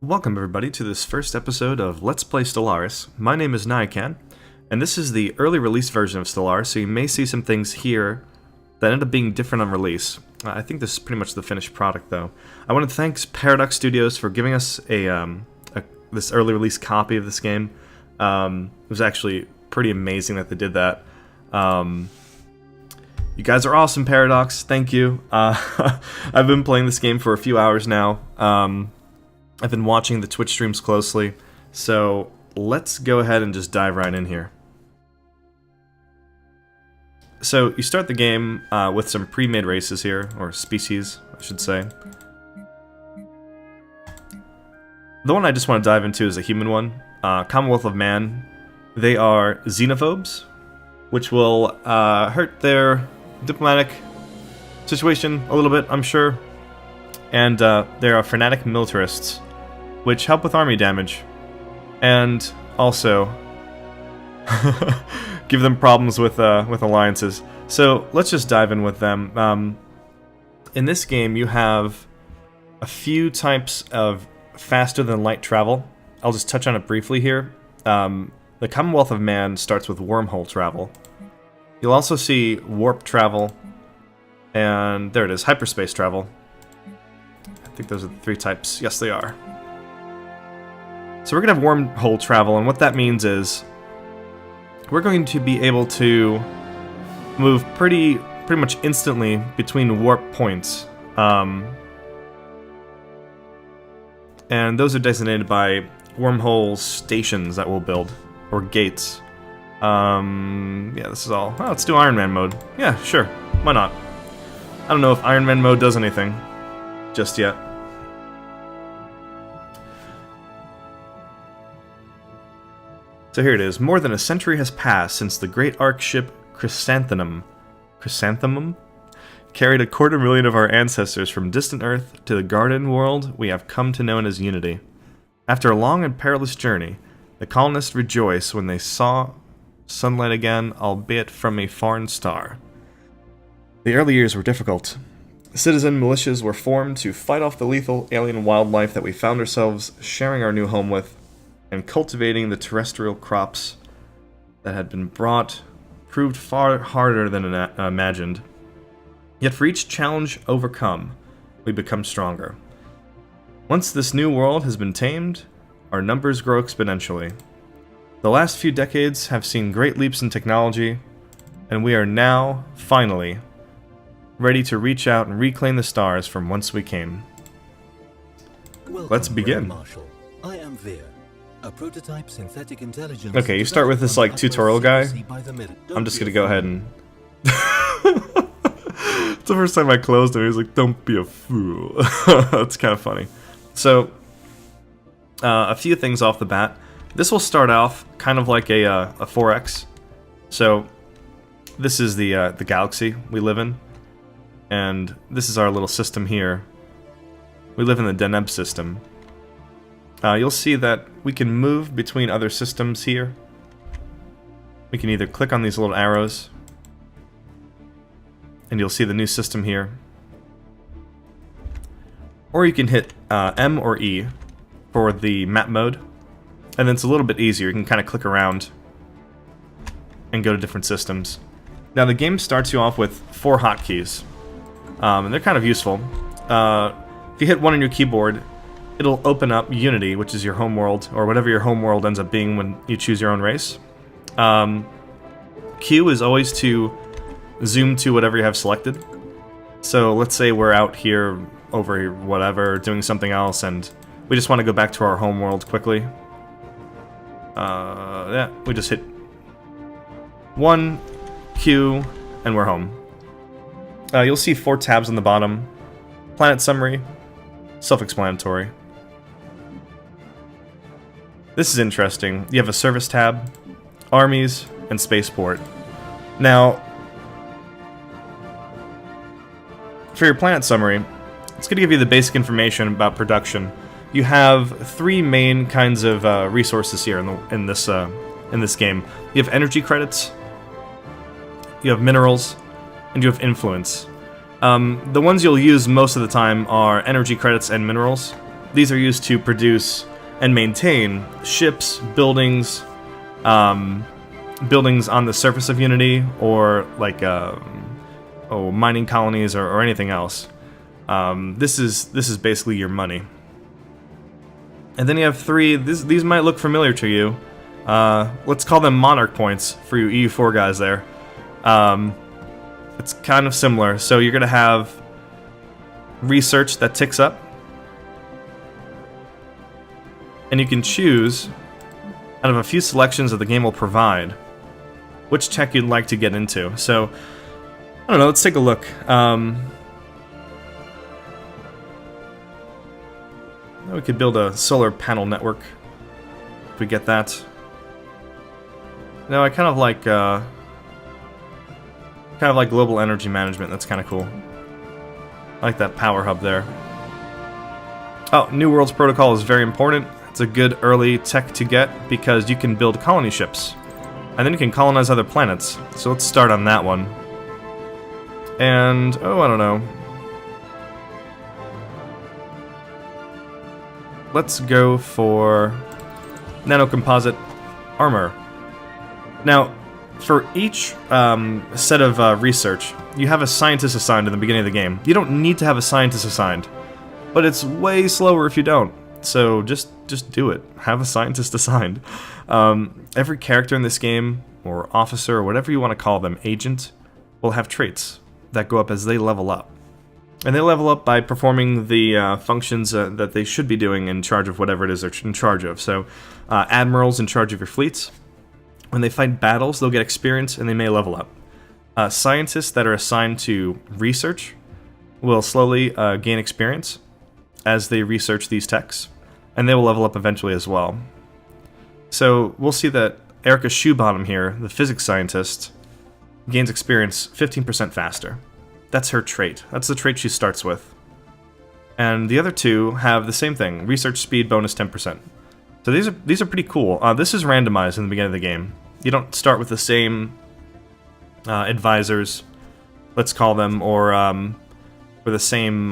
Welcome everybody to this first episode of Let's Play Stellaris. My name is Nyakan, and this is the early release version of Stellaris, so you may see some things here that end up being different on release. I think this is pretty much the finished product though. I want to thank Paradox Studios for giving us this early release copy of this game. It was actually pretty amazing that they did that. You guys are awesome, Paradox. Thank you. I've been playing this game for a few hours now. I've been watching the Twitch streams closely, so let's go ahead and just dive right in here. So you start the game with some pre-made races here, or species, I should say. The one I just want to dive into is a human one, Commonwealth of Man. They are xenophobes, which will hurt their diplomatic situation a little bit, I'm sure. And they are fanatic militarists, which help with army damage, and also give them problems with alliances. So let's just dive in with them. In this game, you have a few types of faster than light travel. I'll just touch on it briefly here. The Commonwealth of Man starts with wormhole travel. You'll also see warp travel, and there it is, hyperspace travel. I think those are the three types. Yes, they are. So we're going to have wormhole travel, and what that means is we're going to be able to move pretty much instantly between warp points. And those are designated by wormhole stations that we'll build, or gates. Yeah, this is all. Oh, let's do Iron Man mode. Yeah, sure. Why not? I don't know if Iron Man mode does anything just yet. So here it is. More than a century has passed since the great arc ship Chrysanthemum carried 250,000 of our ancestors from distant Earth to the garden world we have come to know as Unity. After a long and perilous journey, the colonists rejoiced when they saw sunlight again, albeit from a foreign star. The early years were difficult. Citizen militias were formed to fight off the lethal alien wildlife that we found ourselves sharing our new home with, and cultivating the terrestrial crops that had been brought proved far harder than imagined. Yet for each challenge overcome, we become stronger. Once this new world has been tamed, our numbers grow exponentially. The last few decades have seen great leaps in technology, and we are now, finally, ready to reach out and reclaim the stars from whence we came. Welcome, Let's begin. Marshal. I am Veer, a prototype synthetic intelligence. Okay, you start with this like tutorial guy. I'm just gonna go ahead and. It's the first time I closed him. He was like, "Don't be a fool." That's kind of funny. So, a few things off the bat. This will start off kind of like a 4X. So, this is the galaxy we live in. And this is our little system here. We live in the Deneb system. You'll see that we can move between other systems here. We can either click on these little arrows, and you'll see the new system here. Or you can hit M or E for the map mode. And then it's a little bit easier. You can kind of click around and go to different systems. Now the game starts you off with 4 hotkeys. And they're kind of useful. If you hit one on your keyboard, it'll open up Unity, which is your home world, or whatever your home world ends up being when you choose your own race. Q is always to zoom to whatever you have selected. So let's say we're out here, over here, whatever, doing something else, and we just want to go back to our home world quickly. Yeah, we just hit 1, Q, and we're home. You'll see 4 tabs on the bottom. Planet summary, self-explanatory. This is interesting. You have a service tab, armies, and spaceport. Now, for your planet summary, it's going to give you the basic information about production. You have 3 main kinds of resources here in this game. You have energy credits, you have minerals, and you have influence. The ones you'll use most of the time are energy credits and minerals. these are used to produce and maintain ships, buildings, buildings on the surface of Unity, or like mining colonies or anything else. This is basically your money. And then you have 3. These might look familiar to you. Let's call them Monarch points for you EU4 guys there. It's kind of similar. So you're gonna have research that ticks up, and you can choose out of a few selections that the game will provide which tech you'd like to get into. So I don't know. Let's take a look. We could build a solar panel network if we get that. No, I kind of like global energy management. That's kind of cool. I like that power hub there. Oh, New Worlds Protocol is very important. It's a good early tech to get because you can build colony ships, and then you can colonize other planets. So let's start on that one. And I don't know. Let's go for nanocomposite armor. Now, for each set of research, you have a scientist assigned in the beginning of the game. You don't need to have a scientist assigned, but it's way slower if you don't. So just do it. Have a scientist assigned. Every character in this game, or officer, or whatever you want to call them, agent, will have traits that go up as they level up. And they level up by performing the functions that they should be doing in charge of whatever it is they're in charge of. So, admirals in charge of your fleets, when they fight battles, they'll get experience and they may level up. Scientists that are assigned to research will slowly gain experience as they research these techs, and they will level up eventually as well. So, we'll see that Erica Shoebottom here, the physics scientist, gains experience 15% faster. That's her trait. That's the trait she starts with. And the other 2 have the same thing, research speed bonus 10%. So these are pretty cool. This is randomized in the beginning of the game. You don't start with the same advisors, let's call them, or with the same.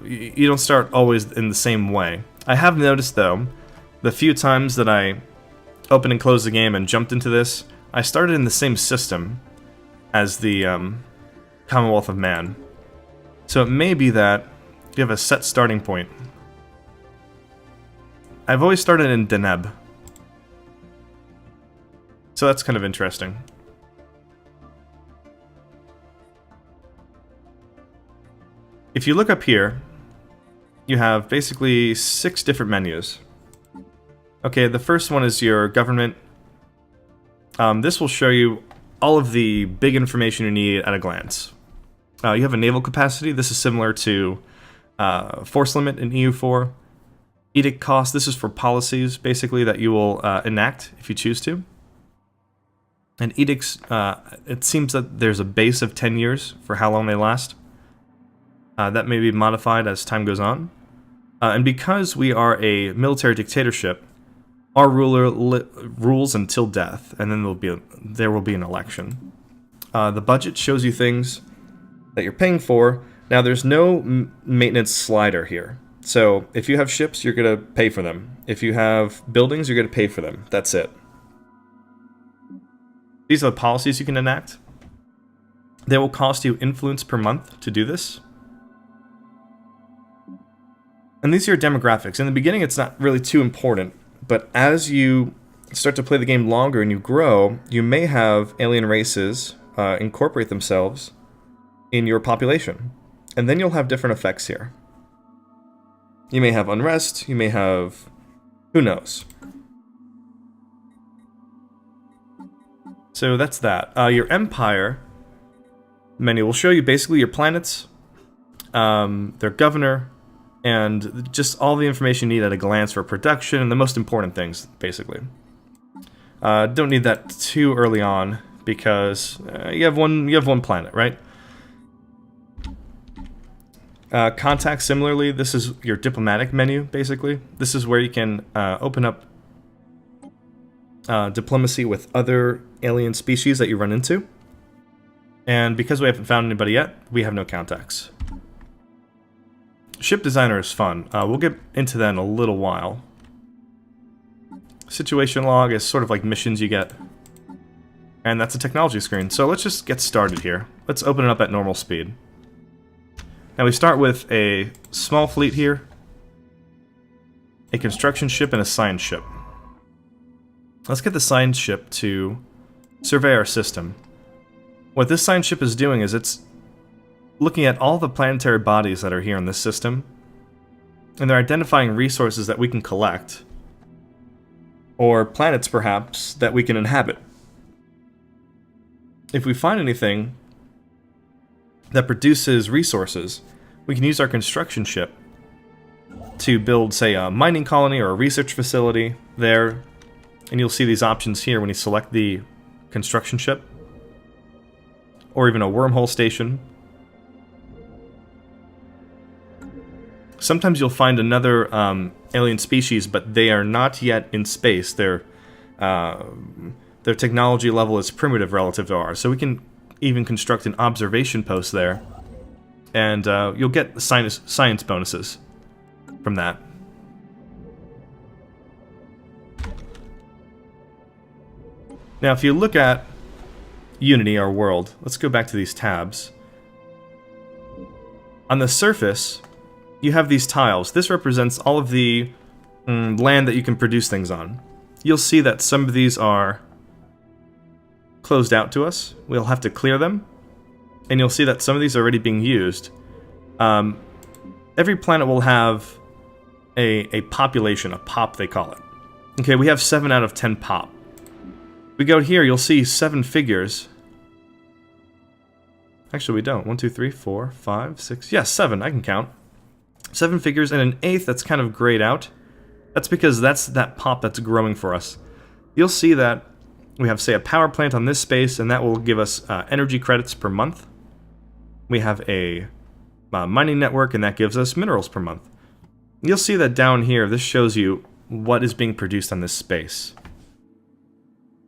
You don't start always in the same way. I have noticed though, the few times that I opened and closed the game and jumped into this, I started in the same system as the Commonwealth of Man. So it may be that you have a set starting point. I've always started in Deneb. So that's kind of interesting. If you look up here, you have basically 6 different menus. Okay, the first one is your government. This will show you all of the big information you need at a glance. You have a naval capacity. This is similar to force limit in EU4. Edict cost. This is for policies, basically, that you will enact if you choose to. And edicts, it seems that there's a base of 10 years for how long they last. That may be modified as time goes on. And because we are a military dictatorship, our ruler rules until death, and then there will be an election. The budget shows you things that you're paying for. Now, there's no maintenance slider here. So, if you have ships, you're going to pay for them. If you have buildings, you're going to pay for them. That's it. These are the policies you can enact. They will cost you influence per month to do this. And these are your demographics. In the beginning, it's not really too important. But as you start to play the game longer and you grow, you may have alien races incorporate themselves in your population. And then you'll have different effects here. You may have unrest, you may have... who knows? So that's that. Your empire menu will show you basically your planets, their governor, and just all the information you need at a glance for production and the most important things, basically. Don't need that too early on because you have one planet, right? Contact, similarly, this is your diplomatic menu, basically. This is where you can open up diplomacy with other alien species that you run into. And because we haven't found anybody yet, we have no contacts. Ship designer is fun. We'll get into that in a little while. Situation log is sort of like missions you get. And that's a technology screen. So let's just get started here. Let's open it up at normal speed. Now we start with a small fleet here, a construction ship, and a science ship. Let's get the science ship to survey our system. What this science ship is doing is it's looking at all the planetary bodies that are here in this system, and they're identifying resources that we can collect, or planets perhaps that we can inhabit. If we find anything that produces resources, we can use our construction ship to build, say, a mining colony or a research facility there. And you'll see these options here when you select the construction ship, or even a wormhole station. Sometimes you'll find another alien species, but they are not yet in space. Their technology level is primitive relative to ours, so we can even construct an observation post there, and you'll get science bonuses from that. Now, if you look at Unity, our world, let's go back to these tabs. On the surface, you have these tiles. This represents all of the land that you can produce things on. You'll see that some of these are closed out to us. We'll have to clear them. And you'll see that some of these are already being used. Every planet will have a population, a pop they call it. Okay, we have 7 out of 10 pop. We go here, you'll see 7 figures. Actually, we don't. 1, 2, 3, 4, 5, 6. Yes, 7. I can count. 7 figures and an 8th that's kind of grayed out. That's because that's that pop that's growing for us. You'll see that we have, say, a power plant on this space, and that will give us energy credits per month. We have a mining network, and that gives us minerals per month. You'll see that down here, this shows you what is being produced on this space.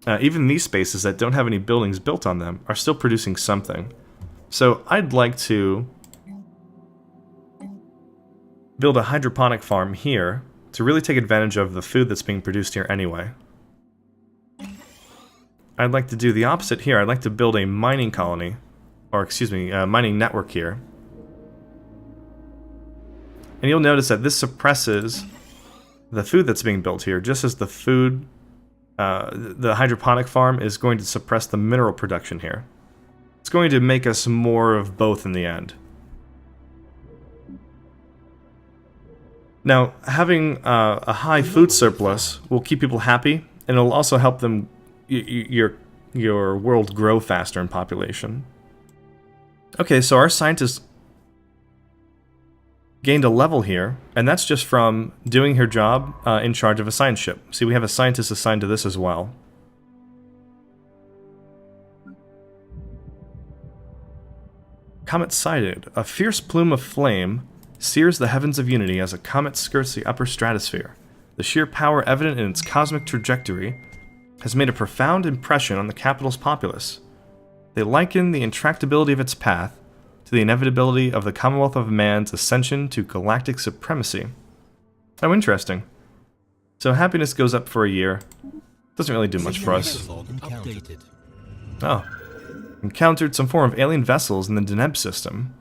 Even these spaces that don't have any buildings built on them are still producing something. So I'd like to build a hydroponic farm here to really take advantage of the food that's being produced here anyway. I'd like to do the opposite here. I'd like to build a mining colony, or excuse me, a mining network here. And you'll notice that this suppresses the food that's being built here, just as the food, the hydroponic farm is going to suppress the mineral production here. It's going to make us more of both in the end. Now, having a high food surplus will keep people happy, and it'll also help them your world grow faster in population. Okay, so our scientists gained a level here, and that's just from doing her job in charge of a science ship. See, we have a scientist assigned to this as well. Comet sighted. A fierce plume of flame sears the heavens of Unity as a comet skirts the upper stratosphere. The sheer power evident in its cosmic trajectory has made a profound impression on the capital's populace. They liken the intractability of its path to the inevitability of the Commonwealth of Man's ascension to galactic supremacy. Oh, interesting. So happiness goes up for a year. Doesn't really do much for us. Oh. Encountered some form of alien vessels in the Deneb system.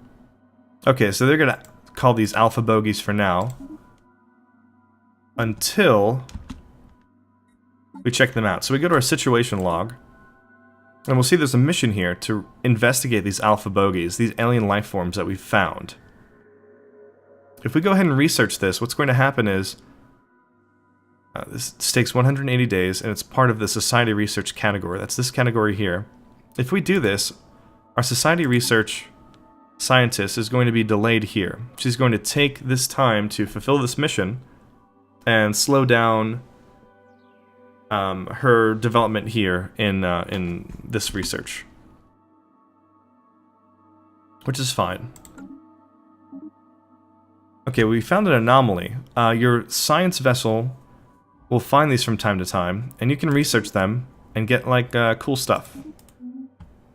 Okay, so they're gonna call these alpha bogies for now. Until we check them out. So we go to our situation log, and we'll see there's a mission here to investigate these alpha bogies, these alien life forms that we've found. If we go ahead and research this, what's going to happen is this takes 180 days, and it's part of the society research category. That's this category here. If we do this, our society research scientist is going to be delayed here. She's going to take this time to fulfill this mission and slow down her development here in this research, which is fine. Okay, we found an anomaly. Your science vessel will find these from time to time, and you can research them and get like cool stuff.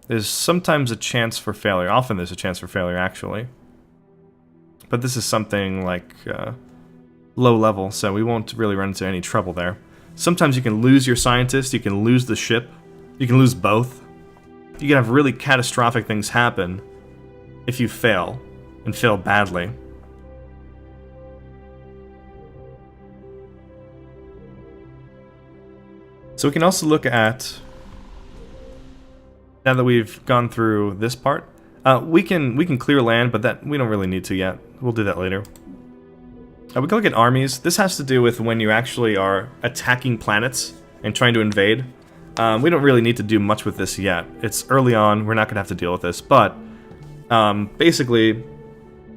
There's sometimes a chance for failure. Often there's a chance for failure, actually. but this is something like low level, so we won't really run into any trouble there. Sometimes you can lose your scientist, you can lose the ship, you can lose both. You can have really catastrophic things happen if you fail, and fail badly. So we can also look at, now that we've gone through this part, we can clear land, but that we don't really need to yet. We'll do that later. We can look at armies. This has to do with when you actually are attacking planets and trying to invade. We don't really need to do much with this yet. It's early on, we're not going to have to deal with this, but basically,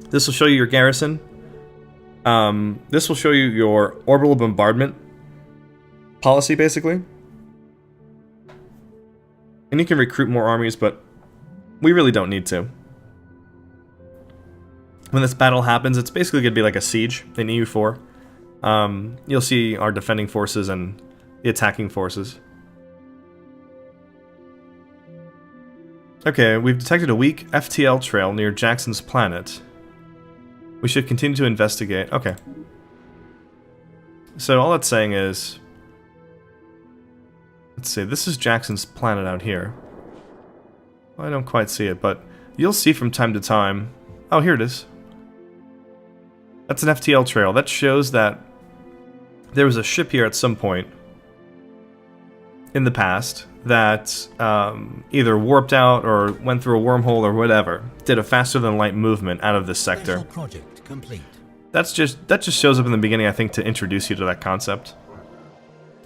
this will show you your garrison. This will show you your orbital bombardment policy, basically. And you can recruit more armies, but we really don't need to. When this battle happens, it's basically going to be like a siege in EU4. You'll see our defending forces and the attacking forces. Okay, we've detected a weak FTL trail near Jackson's planet. We should continue to investigate. Okay. So all that's saying is... Let's see, this is Jackson's planet out here. Well, I don't quite see it, but you'll see from time to time... Oh, here it is. That's an FTL trail. That shows that there was a ship here at some point in the past that either warped out or went through a wormhole or whatever, did a faster-than-light movement out of this sector. Project complete. That just shows up in the beginning, I think, to introduce you to that concept.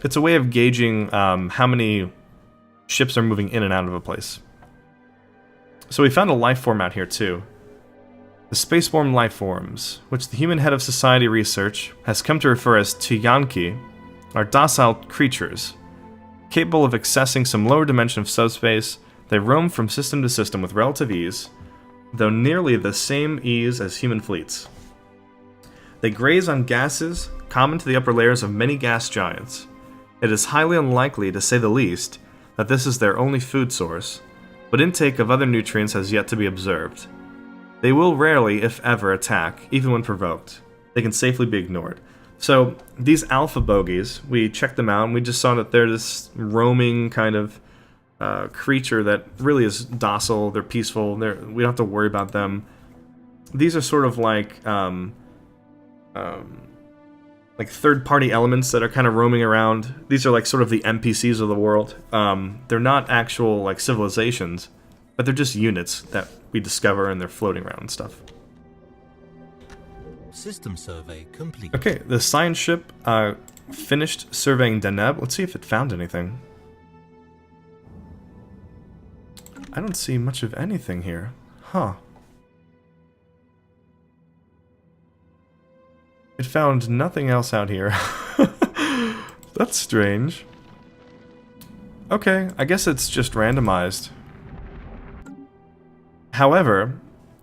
It's a way of gauging how many ships are moving in and out of a place. So we found a life form out here, too. The spaceborne life forms, which the human head of society research has come to refer as Tiyanki, are docile creatures. Capable of accessing some lower dimension of subspace, they roam from system to system with relative ease, though nearly the same ease as human fleets. They graze on gases common to the upper layers of many gas giants. It is highly unlikely, to say the least, that this is their only food source, but intake of other nutrients has yet to be observed. They will rarely, if ever, attack, even when provoked. They can safely be ignored. So, these alpha bogies, we checked them out, and we just saw that they're this roaming kind of creature that really is docile, they're peaceful, we don't have to worry about them. These are sort of like third-party elements that are kind of roaming around. These are like sort of the NPCs of the world. They're not actual like civilizations, but they're just units that we discover and they're floating around and stuff. System survey complete. Okay, the science ship finished surveying Deneb. Let's see if it found anything. I don't see much of anything here. Huh. It found nothing else out here. That's strange. Okay, I guess it's just randomized. However,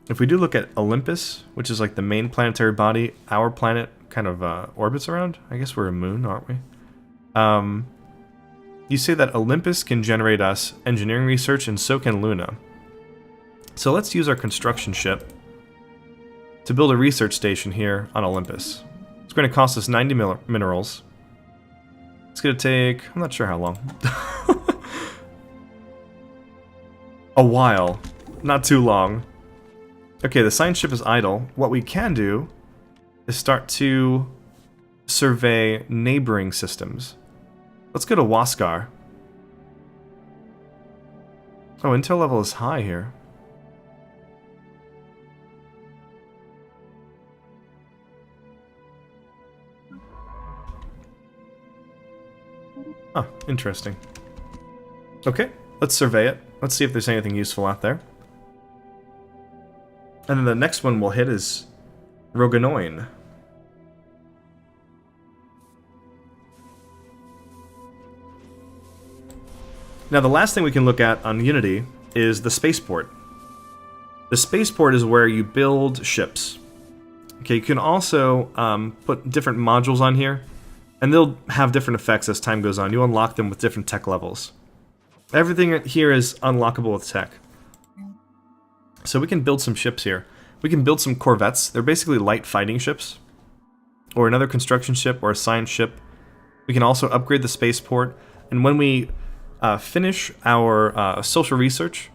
if we do look at Olympus, which is like the main planetary body our planet kind of orbits around, I guess we're a moon, aren't we? You say that Olympus can generate us engineering research, and so can Luna. So let's use our construction ship to build a research station here on Olympus. It's going to cost us 90 minerals. It's going to take, I'm not sure how long. A while. Not too long. Okay, the science ship is idle. What we can do is start to survey neighboring systems. Let's go to Waskar. Oh, intel level is high here. Huh, interesting. Okay, let's survey it. Let's see if there's anything useful out there. And then the next one we'll hit is Roganoin. Now the last thing we can look at on Unity is the spaceport. The spaceport is where you build ships. Okay, you can also put different modules on here, and they'll have different effects as time goes on. You unlock them with different tech levels. Everything here is unlockable with tech. So we can build some ships here. We can build some corvettes. They're basically light fighting ships, or another construction ship, or a science ship. We can also upgrade the spaceport, and when we finish our social research,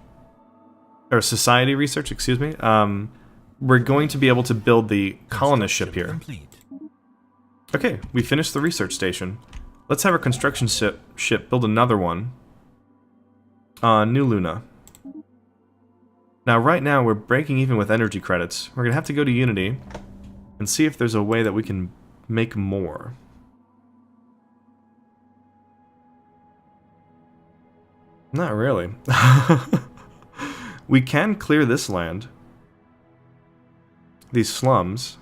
or society research, excuse me, we're going to be able to build the colonist ship here. Complete. Okay, we finished the research station. Let's have our construction ship build another one on New Luna. Now, right now, we're breaking even with energy credits. We're going to have to go to Unity and see if there's a way that we can make more. Not really. We can clear this land. These slums.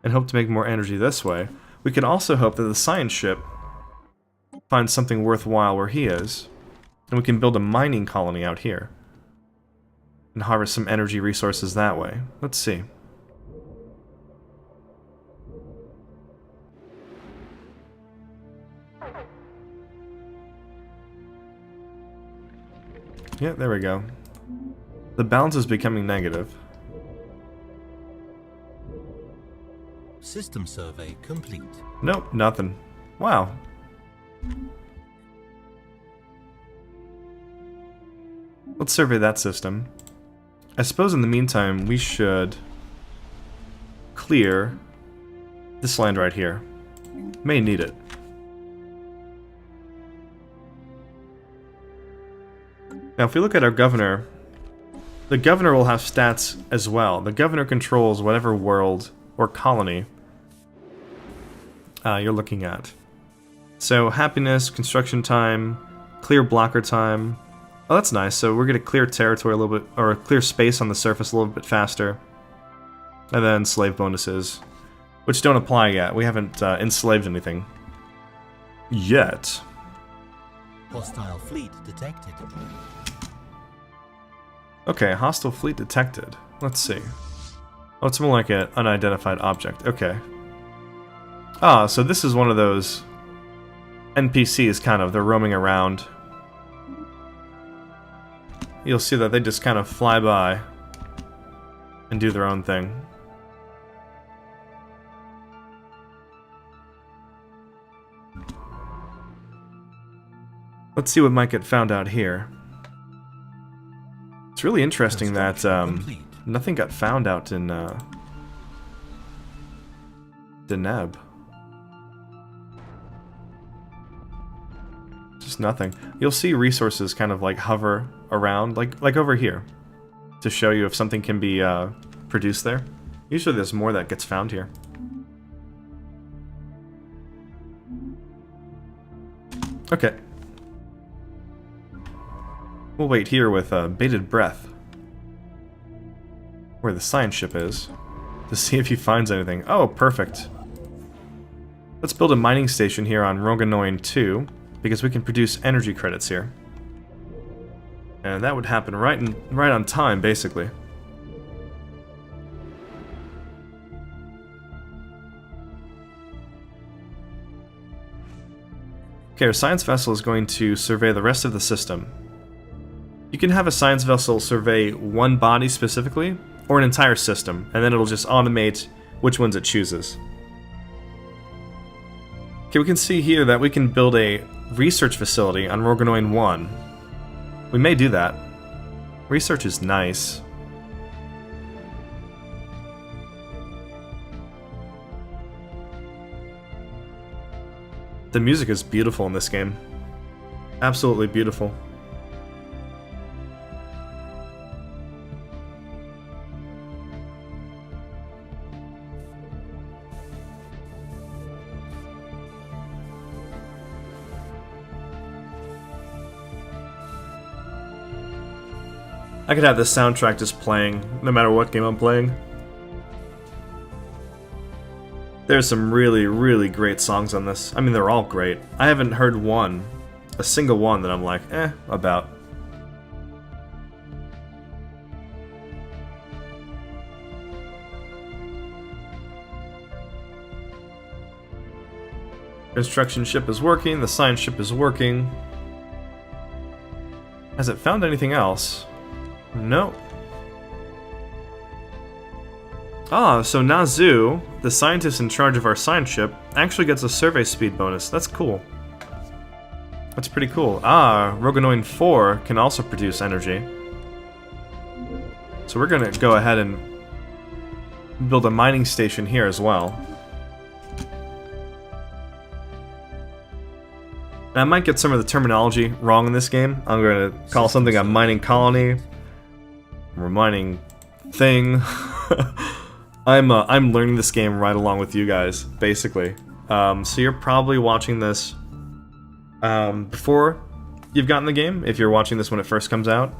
And hope to make more energy this way. We can also hope that the science ship finds something worthwhile where he is. And we can build a mining colony out here. And harvest some energy resources that way. Let's see. Yeah, there we go. The balance is becoming negative. System survey complete. Nope, nothing. Wow. Let's survey that system. I suppose in the meantime we should clear this land right here. May need it. Now if we look at our governor, the governor will have stats as well. The governor controls whatever world or colony you're looking at. So happiness, construction time, clear blocker time. Oh, that's nice. So we're going to clear territory a little bit, or clear space on the surface a little bit faster. And then slave bonuses, which don't apply yet. We haven't enslaved anything yet. Hostile fleet detected. Okay, hostile fleet detected. Let's see. Oh, it's more like an unidentified object. Okay. Ah, so this is one of those NPCs, kind of. They're roaming around. You'll see that they just kind of fly by and do their own thing. Let's see what might get found out here. It's really interesting that nothing got found out in Deneb. Just nothing. You'll see resources kind of like hover around, like over here, to show you if something can be produced there. Usually there's more that gets found here. Okay. We'll wait here with bated breath, where the science ship is, to see if he finds anything. Oh, perfect. Let's build a mining station here on Roganoin 2, because we can produce energy credits here. And that would happen right on time, basically. Okay, our science vessel is going to survey the rest of the system. You can have a science vessel survey one body specifically, or an entire system, and then it'll just automate which ones it chooses. Okay, we can see here that we can build a research facility on Roganoin 1. We may do that. Research is nice. The music is beautiful in this game. Absolutely beautiful. I could have this soundtrack just playing, no matter what game I'm playing. There's some really, really great songs on this. I mean, they're all great. I haven't heard one, a single one that I'm like, about. Construction ship is working, the science ship is working. Has it found anything else? No. Ah, so Nazu, the scientist in charge of our science ship, actually gets a survey speed bonus. That's cool. That's pretty cool. Ah, Roganoin 4 can also produce energy. So we're gonna go ahead and build a mining station here as well. And I might get some of the terminology wrong in this game. I'm going to call something a mining colony, or a mining thing. I'm learning this game right along with you guys, basically. So you're probably watching this before you've gotten the game, if you're watching this when it first comes out,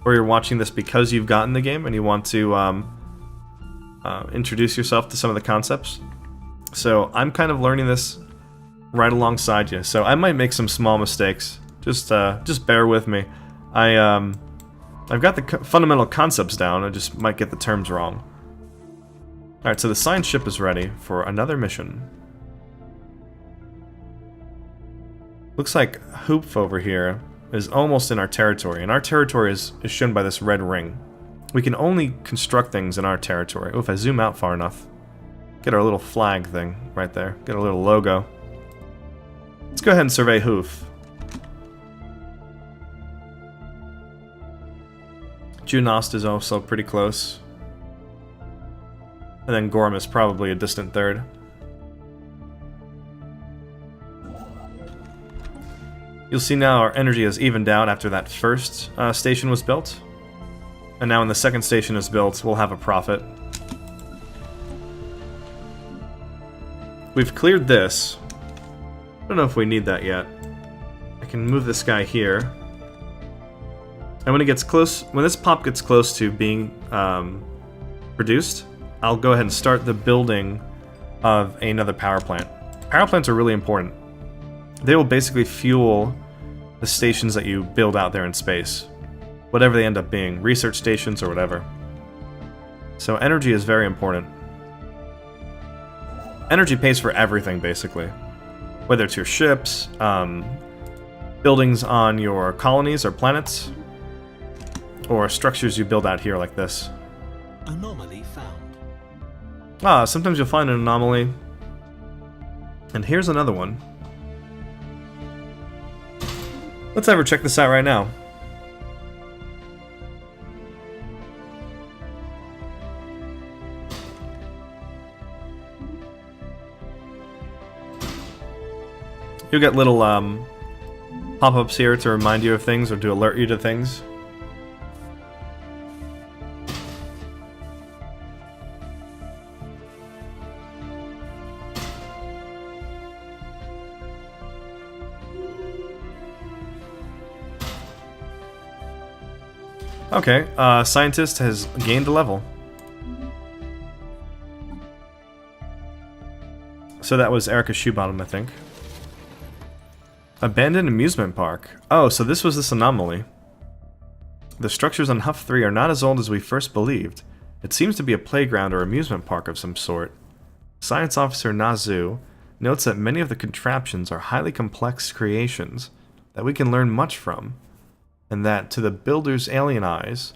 or you're watching this because you've gotten the game and you want to introduce yourself to some of the concepts. So I'm kind of learning this right alongside you, so I might make some small mistakes. Just bear with me. I've got the fundamental concepts down. I just might get the terms wrong. All right, so the science ship is ready for another mission. Looks like Hoof over here is almost in our territory, and our territory is shown by this red ring. We can only construct things in our territory. Oh, if I zoom out far enough, get our little flag thing right there. Get our little logo. Let's go ahead and survey Hoof. Junost is also pretty close. And then Gorm is probably a distant third. You'll see now our energy has evened out after that first station was built. And now when the second station is built, we'll have a profit. We've cleared this. I don't know if we need that yet. I can move this guy here. And when it gets close, when this pop gets close to being produced, I'll go ahead and start the building of another power plant. Power plants are really important. They will basically fuel the stations that you build out there in space. Whatever they end up being, research stations or whatever. So energy is very important. Energy pays for everything, basically. Whether it's your ships, buildings on your colonies or planets, or structures you build out here like this. Anomaly found. Ah, sometimes you'll find an anomaly. And here's another one. Let's ever check this out right now. You'll get little pop-ups here to remind you of things or to alert you to things. Okay, scientist has gained a level. So that was Erica Shoebottom, I think. Abandoned amusement park. Oh, so this was this anomaly. The structures on Huff 3 are not as old as we first believed. It seems to be a playground or amusement park of some sort. Science Officer Nazu notes that many of the contraptions are highly complex creations that we can learn much from, and that, to the builder's alien eyes,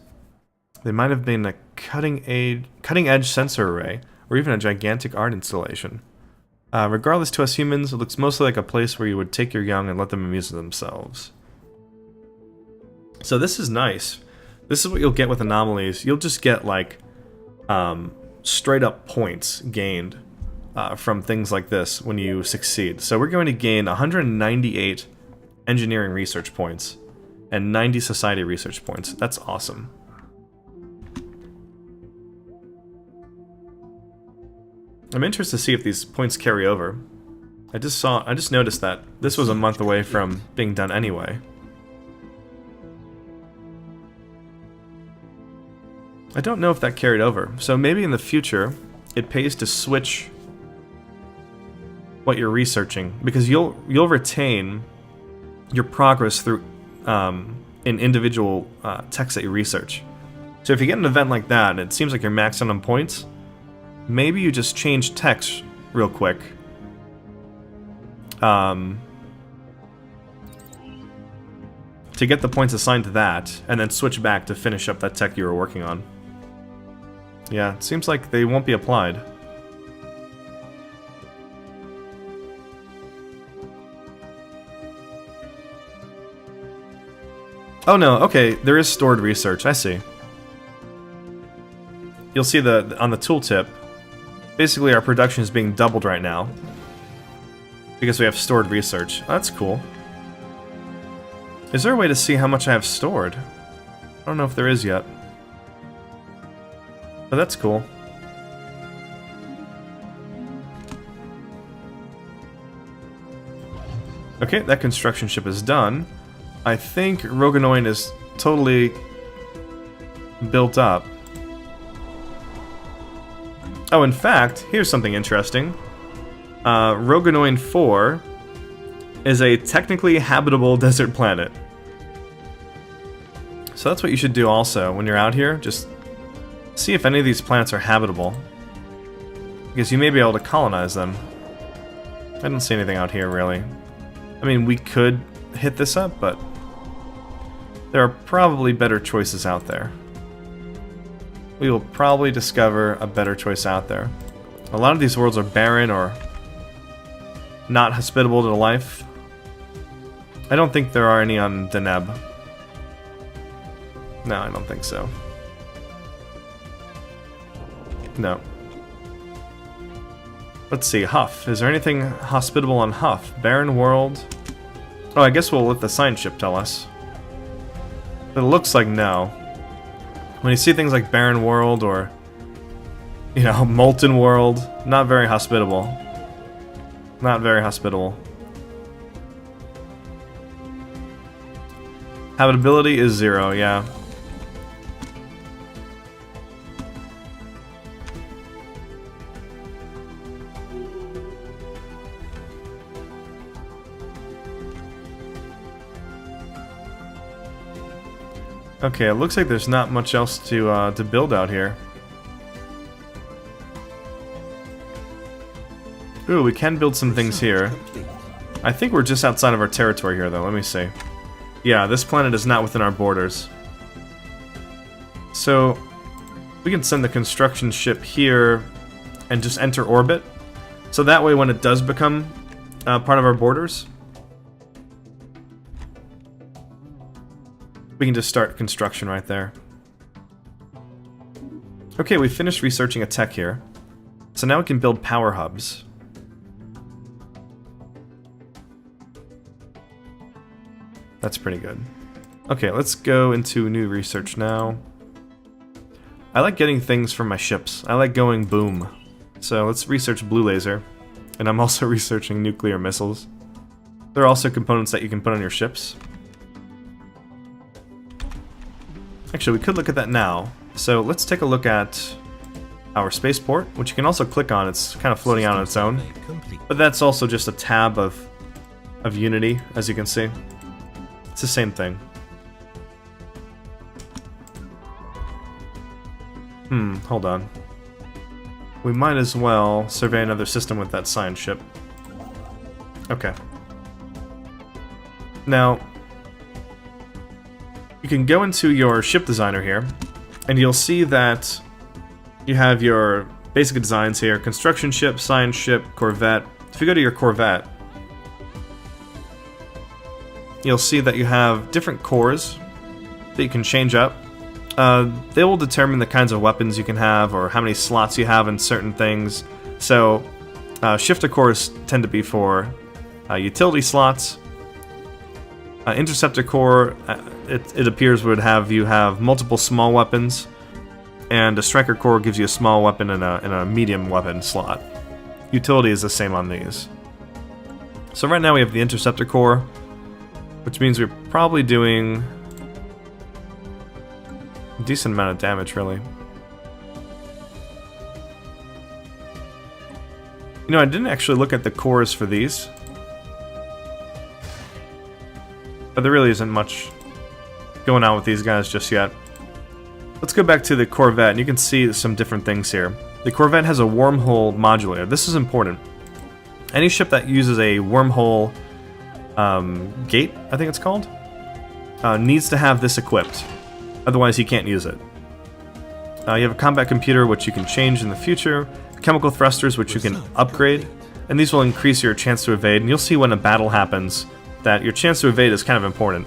they might have been a cutting-edge sensor array, or even a gigantic art installation. Regardless, to us humans, it looks mostly like a place where you would take your young and let them amuse themselves. So this is nice. This is what you'll get with anomalies. You'll just get, like, straight-up points gained from things like this when you succeed. So we're going to gain 198 engineering research points and 90 society research points. That's awesome. I'm interested to see if these points carry over. I just noticed that this was a month away from being done anyway. I don't know if that carried over, so maybe in the future it pays to switch what you're researching, because you'll retain your progress through in individual texts that you research. So if you get an event like that and it seems like you're maxed out on points, maybe you just change text real quick. to get the points assigned to that, and then switch back to finish up that tech you were working on. Yeah, it seems like they won't be applied. Oh no, okay, there is stored research, I see. You'll see on the tooltip, basically our production is being doubled right now. Because we have stored research. Oh, that's cool. Is there a way to see how much I have stored? I don't know if there is yet. But that's cool. Okay, that construction ship is done. I think Roganoin is totally built up. Oh, in fact, here's something interesting. Roganoin 4 is a technically habitable desert planet. So that's what you should do also when you're out here. Just see if any of these planets are habitable. Because you may be able to colonize them. I don't see anything out here, really. I mean, we could hit this up, but there are probably better choices out there. We will probably discover a better choice out there. A lot of these worlds are barren or not hospitable to life. I don't think there are any on Deneb. No, I don't think so. No. Let's see, Huff. Is there anything hospitable on Huff? Barren world? Oh, I guess we'll let the science ship tell us. But it looks like no. When you see things like barren world or, you know, molten world, not very hospitable. Not very hospitable. Habitability is 0, yeah. Okay, it looks like there's not much else to build out here. Ooh, we can build some things here. I think we're just outside of our territory here, though. Let me see. Yeah, this planet is not within our borders. So, we can send the construction ship here and just enter orbit. So that way, when it does become part of our borders, we can just start construction right there. Okay, we finished researching a tech here. So now we can build power hubs. That's pretty good. Okay, let's go into new research now. I like getting things from my ships. I like going boom. So let's research blue laser. And I'm also researching nuclear missiles. There are also components that you can put on your ships. Actually, we could look at that now. So let's take a look at our spaceport, which you can also click on. It's kind of floating out on its own. But that's also just a tab of Unity, as you can see. It's the same thing. Hold on. We might as well survey another system with that science ship. Okay. Now, you can go into your ship designer here, and you'll see that you have your basic designs here. Construction ship, science ship, corvette. If you go to your corvette, you'll see that you have different cores that you can change up. They will determine the kinds of weapons you can have or how many slots you have in certain things. So, shifter cores tend to be for utility slots. Interceptor core, it appears would have you have multiple small weapons, and a striker core gives you a small weapon and a medium weapon slot. Utility is the same on these. So right now we have the interceptor core, which means we're probably doing a decent amount of damage, really. You know, I didn't actually look at the cores for these. But there really isn't much going on with these guys just yet. Let's go back to the Corvette, and you can see some different things here. The Corvette has a wormhole modulator. This is important. Any ship that uses a wormhole gate, I think it's called, needs to have this equipped. Otherwise, he can't use it. You have a combat computer, which you can change in the future. Chemical thrusters, which you can upgrade. And these will increase your chance to evade. And you'll see when a battle happens that your chance to evade is kind of important.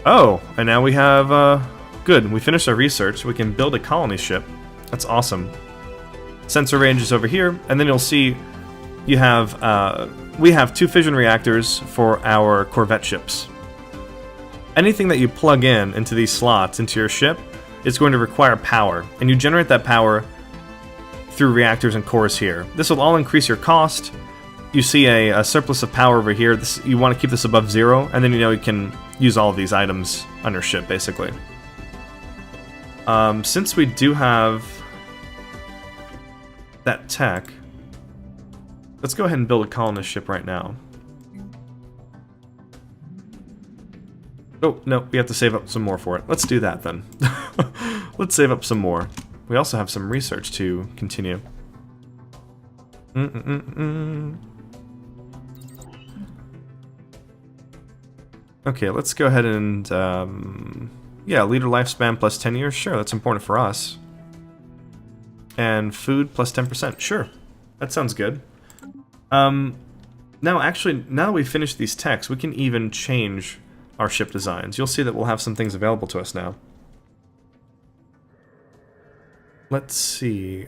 Oh, and now we have... good, we finished our research. We can build a colony ship. That's awesome. Sensor range is over here. And then you'll see you have... we have 2 fission reactors for our Corvette ships. Anything that you plug in into these slots into your ship is going to require power, and you generate that power through reactors and cores here. This will all increase your cost. You see a surplus of power over here. You want to keep this above 0, and then you know you can use all of these items on your ship, basically. Since we do have that tech, let's go ahead and build a colonist ship right now. Oh, no, we have to save up some more for it. Let's do that then. Let's save up some more. We also have some research to continue. Okay, let's go ahead and... yeah, leader lifespan plus 10 years. Sure, that's important for us. And food plus 10%. Sure, that sounds good. Now, actually, now that we've finished these techs, we can even change our ship designs. You'll see that we'll have some things available to us now. Let's see.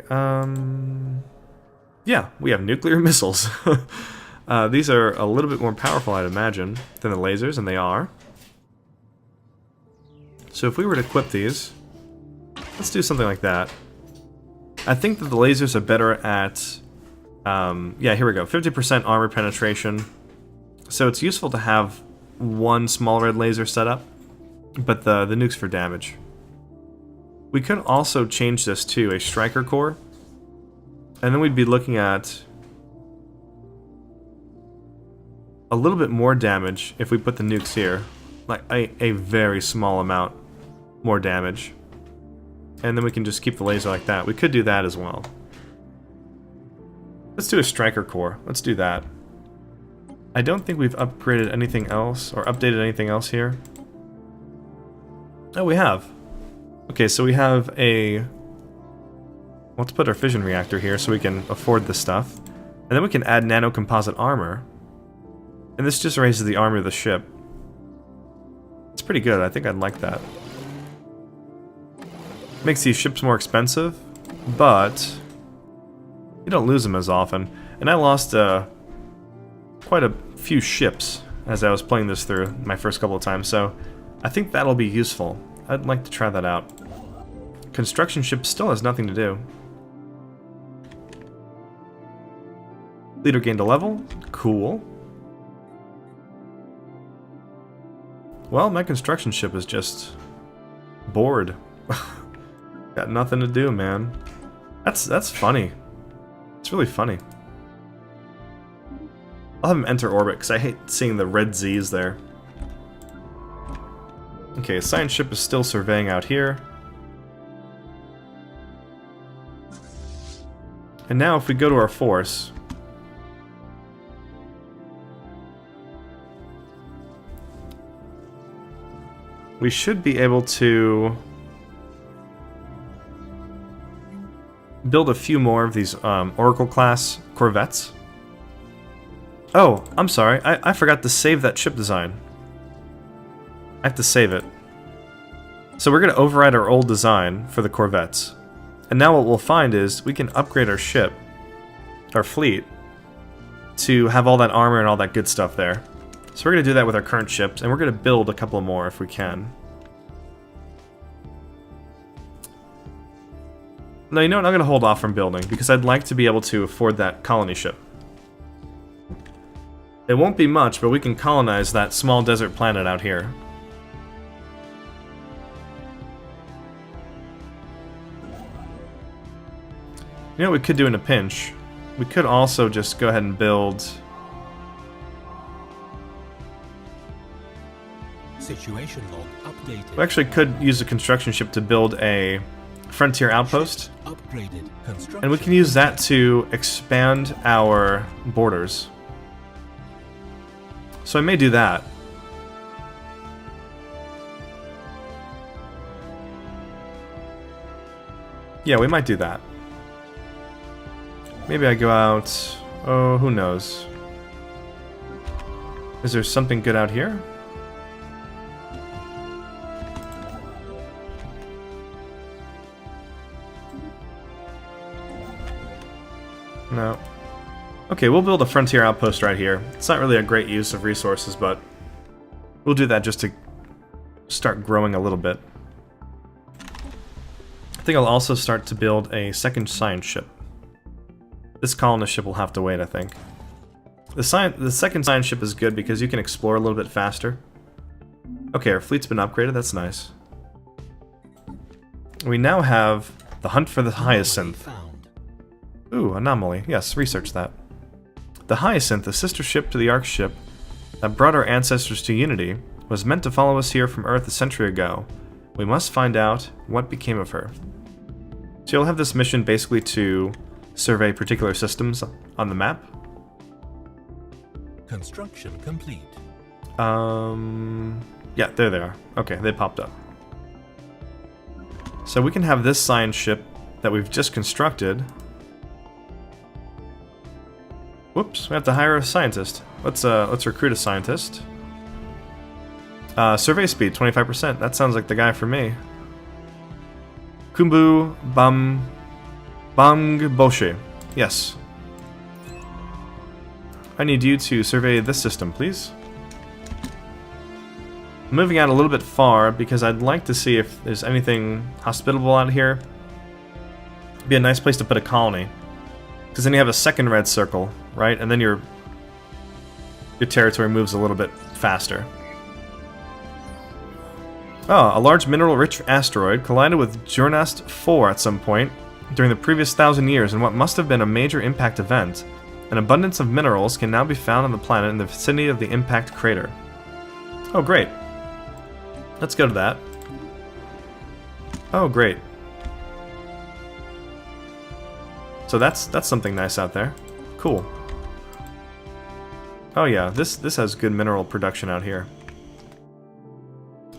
Yeah, we have nuclear missiles. These are a little bit more powerful, I'd imagine, than the lasers, and they are. So if we were to equip these, let's do something like that. I think that the lasers are better at... yeah, here we go. 50% armor penetration. So it's useful to have one small red laser set up, but the nuke's for damage. We could also change this to a striker core, and then we'd be looking at a little bit more damage if we put the nukes here, like a very small amount more damage, and then we can just keep the laser like that. We could do that as well. Let's do a striker core. Let's do that. I don't think we've upgraded anything else, or updated anything else here. Oh, we have. Okay, so we have a... Let's put our fission reactor here so we can afford this stuff. And then we can add nano-composite armor. And this just raises the armor of the ship. It's pretty good, I think I'd like that. Makes these ships more expensive, but you don't lose them as often. And I lost quite a few ships as I was playing this through my first couple of times, so I think that'll be useful. I'd like to try that out. Construction ship still has nothing to do. Leader gained a level. Cool. Well, my construction ship is just bored. Got nothing to do, man. That's funny. It's really funny. I'll have him enter orbit, because I hate seeing the red Z's there. Okay, science ship is still surveying out here. And now if we go to our force... we should be able to build a few more of these Oracle-class corvettes. Oh, I'm sorry. I forgot to save that ship design. I have to save it. So we're going to override our old design for the corvettes. And now what we'll find is we can upgrade our ship, our fleet, to have all that armor and all that good stuff there. So we're going to do that with our current ships, and we're going to build a couple more if we can. No, you know what? I'm going to hold off from building, because I'd like to be able to afford that colony ship. It won't be much, but we can colonize that small desert planet out here. You know what we could do in a pinch? We could also just go ahead and build... Situation log updated. We actually could use a construction ship to build a frontier outpost. Upgraded. Construction. And we can use that to expand our borders. So I may do that. Yeah, we might do that. Maybe I go out... Oh, who knows? Is there something good out here? No. Okay, we'll build a frontier outpost right here. It's not really a great use of resources, but we'll do that just to start growing a little bit. I think I'll also start to build a second science ship. This colonist ship will have to wait, I think. The second science ship is good because you can explore a little bit faster. Okay, our fleet's been upgraded, that's nice. We now have the hunt for the hyacinth. Ooh, anomaly. Yes, research that. The hyacinth, the sister ship to the Ark ship that brought our ancestors to Unity, was meant to follow us here from Earth a century ago. We must find out what became of her. So you'll have this mission basically to survey particular systems on the map. Construction complete. Yeah, there they are. Okay, they popped up. So we can have this science ship that we've just constructed. Whoops, we have to hire a scientist. Let's recruit a scientist. Survey speed, 25%. That sounds like the guy for me. Kumbu Bang Boshe. Yes. I need you to survey this system, please. I'm moving out a little bit far because I'd like to see if there's anything hospitable out here. It'd be a nice place to put a colony. Because then you have a second red circle, right? And then your territory moves a little bit faster. Oh, a large mineral-rich asteroid collided with Jurnast 4 at some point during the previous 1,000 years in what must have been a major impact event. An abundance of minerals can now be found on the planet in the vicinity of the impact crater. Oh, great. Let's go to that. Oh, great. So that's something nice out there. Cool. Oh yeah, this has good mineral production out here.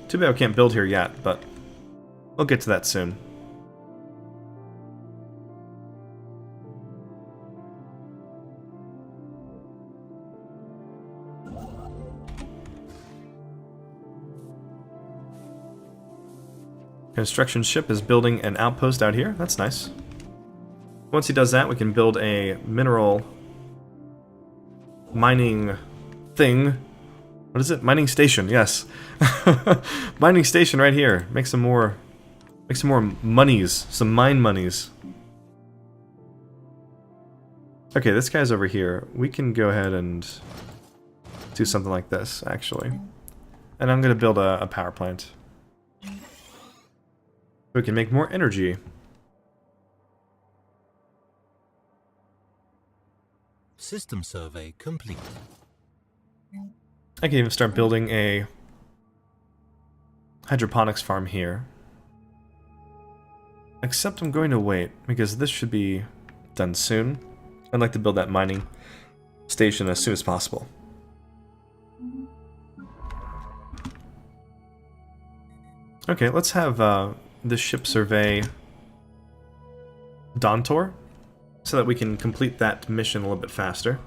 Too bad we can't build here yet, but we'll get to that soon. Construction ship is building an outpost out here. That's nice. Once he does that, we can build a mineral mining thing. What is it? Mining station, yes. Mining station right here. Make some more monies. Some mine monies. Okay, this guy's over here. We can go ahead and do something like this, actually. And I'm going to build a power plant. We can make more energy. System survey complete. I can even start building a hydroponics farm here. Except I'm going to wait, because this should be done soon. I'd like to build that mining station as soon as possible. Okay, let's have this ship survey Dontor, so that we can complete that mission a little bit faster.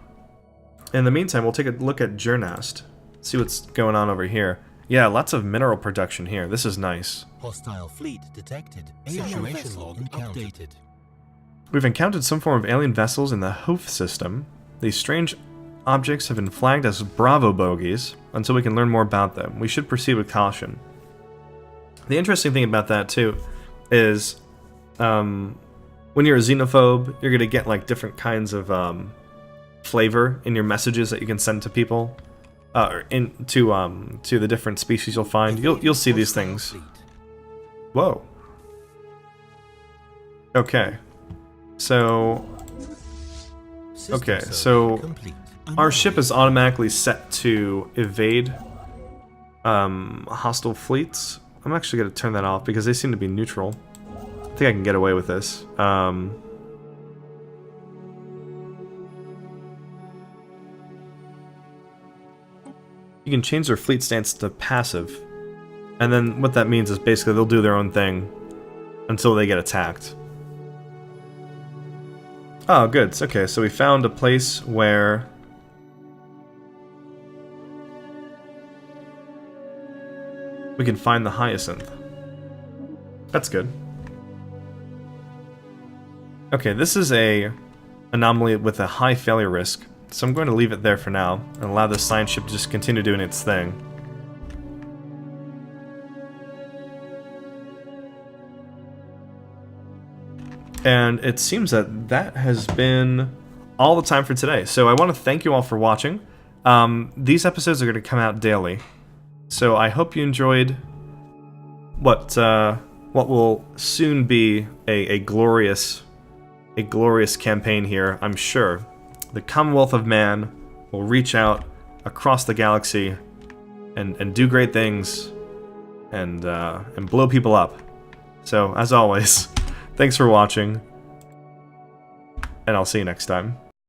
In the meantime, we'll take a look at Jurnast. See what's going on over here. Yeah, lots of mineral production here. This is nice. Hostile fleet detected. Situation log updated. We've encountered some form of alien vessels in the Hof system. These strange objects have been flagged as Bravo bogies until we can learn more about them. We should proceed with caution. The interesting thing about that, too, is when you're a xenophobe, you're going to get like different kinds of flavor in your messages that you can send to people. To the different species you'll find. You'll see these things. Whoa. Okay. So our ship is automatically set to evade hostile fleets. I'm actually going to turn that off because they seem to be neutral. I think I can get away with this. You can change their fleet stance to passive. And then what that means is basically they'll do their own thing until they get attacked. Oh, good. Okay, so we found a place where we can find the hyacinth. That's good. Okay, this is a anomaly with a high failure risk, so I'm going to leave it there for now and allow the science ship to just continue doing its thing. And it seems that that has been all the time for today. So I want to thank you all for watching. These episodes are going to come out daily. So I hope you enjoyed what will soon be a glorious campaign here, I'm sure. The Commonwealth of Man will reach out across the galaxy and do great things and blow people up. So, as always, thanks for watching, and I'll see you next time.